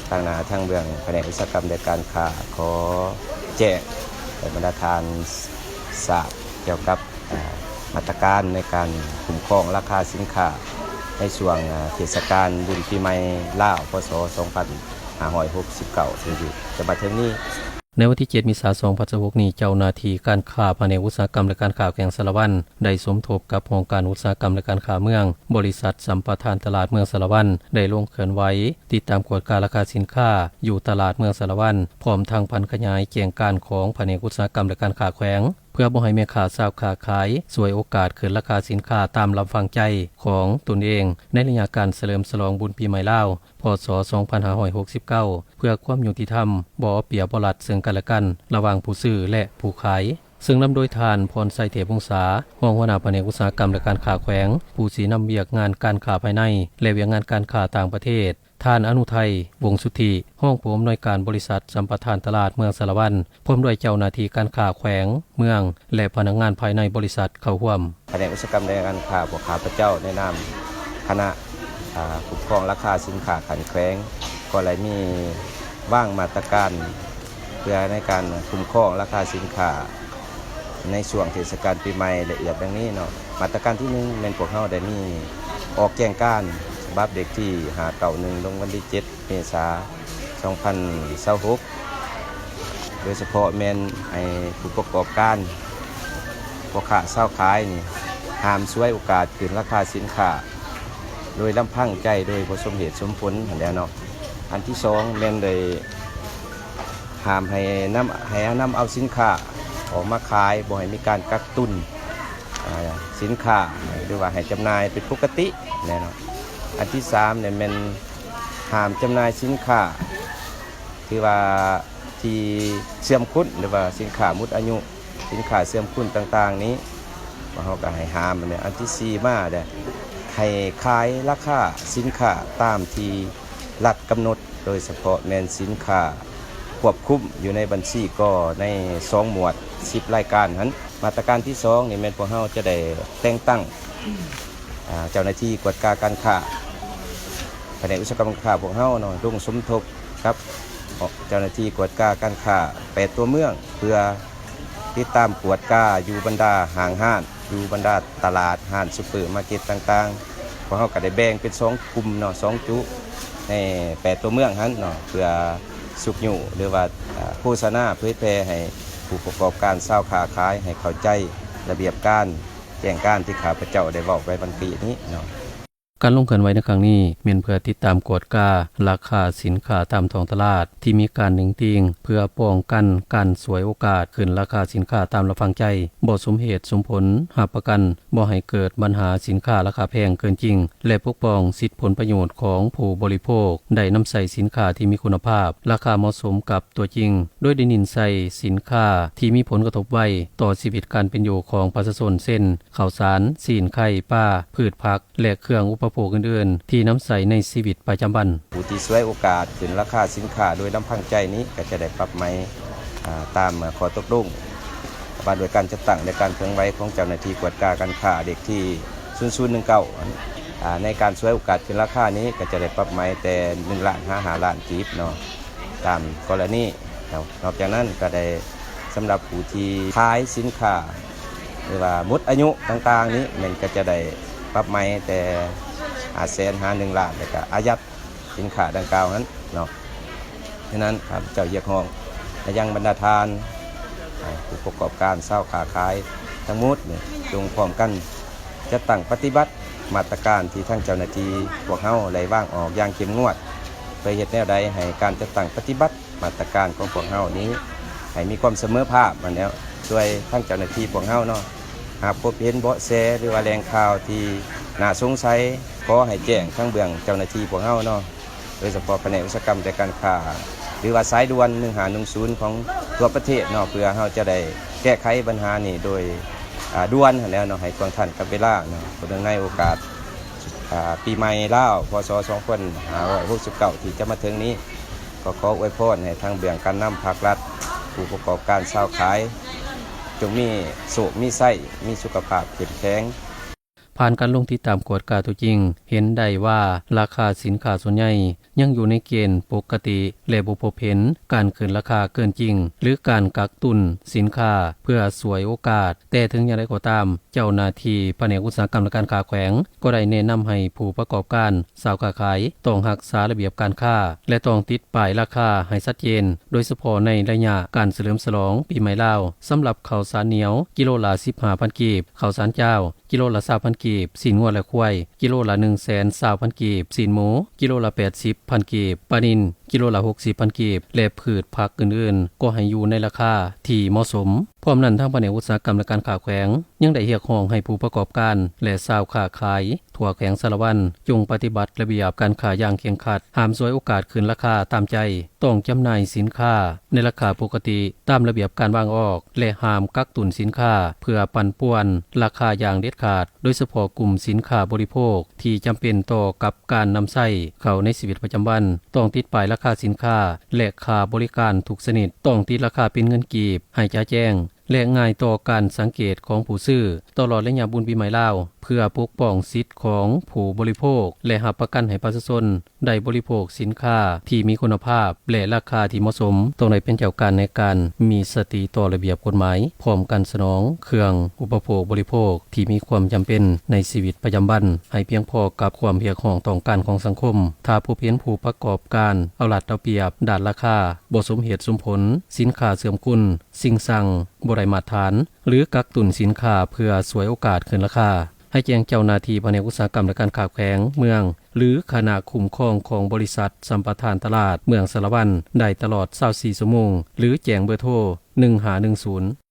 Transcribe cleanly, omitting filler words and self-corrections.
ทางหน้าทางเบื้องแผนกอุตสาหกรรมและการค้าขอแจ้งให้บรรดาทานทราบเกี่ยวกับมาตรการในการคุ้มครองราคาสินค้าในช่วงเทศกาลบุญปีใหม่ลาวพศ2569ซึ่งจะมาถึงนี้ในวันที่7 เมษายน 2026 นี้เจ้าหน้าที่การค้าภายในอุตสาหกรรมและการค้าแขวงสารวัตรได้สมทบกับองค์การอุตสาหกรรมและการค้าเมืองบริษัทสัมปทานตลาดเมืองสารวัตรได้ลงเคลื่อนไหวติดตามกวดการราคาสินค้าอยู่ตลาดเมืองสารวัตรพร้อมทางพันขยายแจ้งการของแผนกอุตสาหกรรมและการค้าแขวงเพื่อบ่ให้แม่ค้าสาวค้าขายสวยโอกาสขึ้นราคาสินค้าตามลำฟังใจของตนเองในระยะการเฉลิมฉลองบุญปีใหม่ลาวพศ2569เพื่อความยุติธรรมบ่เอาเปรียบบ่รัดซึ่งกันและกันระหว่างผู้ซื้อและผู้ขายซึ่งนำโดยทานพรไสเทพวงศารองหัวหน้าแผนกอุตสาหกรรมและการค้าแขวงผู้สินำเวียกงานการค้าภายในและเวียกงานการค้าต่างประเทศท่านอนุทัยวงสุทธิห้องผู้อำนวยการบริษัทสัมปทานตลาดเมืองสารวัตรพร้อมด้วยเจ้าหน้าที่การค้าแขวงเมืองและพนักงานภายในบริษัทเข้าร่วมแผนกอุตสาหกรรมและการค้าพวกข้าพเจ้าในนามคณะคุ้มครองราคาสินค้าขันแขวงก็เลยมีว่างมาตรการเพื่อในการคุ้มครองราคาสินค้าในช่วงเทศกาลปีใหม่ละเอียดดังนี้เนาะมาตรการที่1เป็นพวกเฮาได้มีออกแจ้งการฉบับเด็กที่591ลงวันที่7 เมษายน 2026โดยเฉพาะแม่นให้ผู้ประกอบการพ่อค้าเช่าขายนี่ห้ามช่วยโอกาสขึ้นราคาสินค้าโดยลำพังใจโดยบ่สมเหตุสมผลหั่นแหละเนาะอันที่2แม่นได้ห้ามให้นำเอาสินค้าออกมาขายบ่ให้มีการกักตุนสินค้าหรือว่าให้จำหน่ายเป็นปกติแน่เนาะอันที่3เนี่ยแม่นห้ามจำหน่ายสินค้าที่ว่าที่เสื่อมคุณหรือว่าสินค้าหมดอายุสินค้าเสื่อมคุณต่างๆนี้เฮาก็ให้ห้ามเนี่ยอันที่4มาได้ให้ขายราคาสินค้าตามที่รัฐกำหนดโดยเฉพาะแม่นสินค้าควบคุมอยู่ในบัญชีก็ใน2หมวด10รายการนั้นมาตรการที่2นี่แม่นพวกเฮาจะได้แต่งตั้งเจ้าหน้าที่กวดการค้าแผนกอุตสาหกรรมการค้าพวกเฮาเนาะลงสมทบครับเจ้าหน้าที่กวดการค้า8ตัวเมืองเพื่อติดตามกวดอยู่บรรดาห้างห้านอยู่บรรดาตลาดห้านซุปเปอร์มาร์เก็ตต่างๆพวกเฮาก็ได้แบ่งเป็น2กลุ่มเนาะ2จุใน8ตัวเมืองนั้นเนาะเพื่อสุกอยู่หรือว่าโฆษณาเผยแพร่ให้ผู้ประกอบการเช่าค้าขายให้เข้าใจระเบียบการแจ้งการที่ข้าพเจ้าได้บอกไว้บางปีนี้เนาะการลงเคลื่อนไหวในครั้งนี้เป็นเพื่อติดตามกวดราคาสินค้าตามท้องตลาดที่มีการหนิงติงเพื่อป้องกันการสวยโอกาสขึ้นราคาสินค้าตามระฟังใจบ่สมเหตุสมผลหาประกันบ่ให้เกิดปัญหาสินค้าราคาแพงเกินจริงและปกป้องสิทธิผลประโยชน์ของผู้บริโภคได้นำใส่สินค้าที่มีคุณภาพราคาเหมาะสมกับตัวจริงโดยได้นินใส่สินค้าที่มีผลกระทบไว้ต่อชีวิตการเป็นอยู่ของประชาชนเช่นข้าวสารศีลไข่ปลาพืชผักและเครื่องอุปโภคอื่นๆที่นำใส่ในชีวิตประจำวันผู้ที่ช่วยโอกาสขึ้นราคาสินค้าโดยลำพังใจนี้ก็จะได้ปรับใหม่ตามข้อตกลงว่าโดยการจัดตั้งในการเคลื่อนไหวของเจ้าหน้าที่กวดการค้าเด็กที่0019ในการช่วยโอกาสขึ้นราคานี้ก็จะได้ปรับใหม่แต่1 ล้าน 5 ล้านกีบเนาะตามกรณีนอกจากนั้นก็ได้สำหรับผู้ที่ขายสินค้าหรือว่าหมดอายุต่างๆนี้มันก็จะได้ปรับใหม่แต่500,000 1 ล้านแล้วก็อายัดสินค้าดังกล่าวนั้นเนาะฉะนั้นครับเจ้าเยียกห้องและยังบรรดาทานผู้ประกอบการเช่าค้าขายทั้งหมดเนี่ยจงพร้อมกันจะตั้งปฏิบัติมาตรการที่ทั้งเจ้าหน้าที่พวกเฮาได้วางออกอย่างเข้มงวดเพื่อเฮ็ดแนวใดให้การจะตั้งปฏิบัติมาตรการของพวกเฮานี้ให้มีความเสมอภาคมาแล้วช่วยทั้งเจ้าหน้าที่พวกเฮาเนาะหากพบเห็นเบาะแสหรือว่าแหล่งข่าวที่น่าสงสัยขอให้แจ้งทั้งเบื้องเจ้าหน้าที่พวกเฮาเนาะโดยเฉพาะแผนกอุตสาหกรรมและการค้าหรือว่าสายด่วน1510ของทั่วประเทศเนาะเพื่อเฮาจะได้แก้ไขปัญหานี้โดยด่วนแล้วเนาะให้ควรทันกับเวลาเนาะเนื่องในโอกาสปีใหม่ลาวพศ2569ที่จะมาถึงนี้ก็ขออวยพรให้ทางเบื้องการนำภาครัฐผู้ประกอบการเช่าขายจงมีสุขมีไส้มีสุขภาพเข้มแข็ง ผ่านการลงติดตามกวดกาตัวจริงเห็นได้ว่าราคาสินค้าส่วนใหญ่ยังอยู่ในเกณฑ์ปกติและบ่พบเห็นการขึ้นราคาเกินจริงหรือการกักตุนสินค้าเพื่อสวยโอกาสแต่ถึงอย่างไรก็ตามเจ้าหน้าที่แผนกอุตสาหกรรมและการค้าแขวงก็ได้แนะนำให้ผู้ประกอบการสาวค้าขายต้องรักษาระเบียบการค้าและต้องติดป้ายราคาให้ชัดเจนโดยเฉพาะในระยะการเฉลิมฉลองปีใหม่ลาวสำหรับข้าวสารเหนียวกิโลละ15,000 กีบข้าวสารเจ้ากิโลละ 20,000 กีบสินงัวและควายกิโลละ 120,000 กีบสินหมูกิโลละ 80,000 กีบปลานิลกิโลละ 60,000 กีบและพืชผักอื่นๆก็ให้อยู่ในราคาที่เหมาะสมพร้อมนั้นทางแผนกอุตสาหกรรมและการค้าแขวงยังได้เรียกร้องให้ผู้ประกอบการและชาวค้าขายทั่วแขวงสารวัตรจงปฏิบัติระเบียบการค้าอย่างเคร่งครัดห้ามฉวยโอกาสขึ้นราคาตามใจต้องจำหน่ายสินค้าในราคาปกติตามระเบียบการวางออกและห้ามกักตุนสินค้าเพื่อปั่นป่วนราคาอย่างเด็ดขาดโดยเฉพาะกลุ่มสินค้าบริโภคที่จำเป็นต่อกับการนำใช้เข้าในชีวิตประจำวันต้องติดป้ายราคาสินค้าและค่าบริการทุกชนิดต้องติดราคาเป็นเงินกีบให้จ่ายแจ้งและง่ายต่อการสังเกตของผู้ซื้อตลอดระยะบุญปีใหม่ลาวเพื่อปกป้องสิทธิ์ของผู้บริโภคและรับประกันให้ประชาชนได้บริโภคสินค้าที่มีคุณภาพและราคาที่เหมาะสมต้องได้เป็นเจ้าการในการมีสติต่อระเบียบกฎหมายพร้อมกันสนองเครื่องอุปโภคบริโภคที่มีความจำเป็นในชีวิตประจำวันให้เพียงพอกับความเรียกร้องต้องการของสังคมถ้าผู้เพียงผู้ประกอบการเอารัดเอาเปรียบด้านราคาบ่สมเหตุสมผลสินค้าเสื่อมคุณสิ่งสั่งบ่ได้มาตรฐานหรือกักตุนสินค้าเพื่อสวยโอกาสขึ้นราคาให้แจ้งเจ้าหน้าที่แผนกอุตสาหกรรมและการค้าแขวงเมืองหรือคณะคุ้มครองของบริษัทสัมปทานตลาดเมืองสารวัตรได้ตลอด24 ชั่วโมงหรือแจ้งเบอร์โทร1510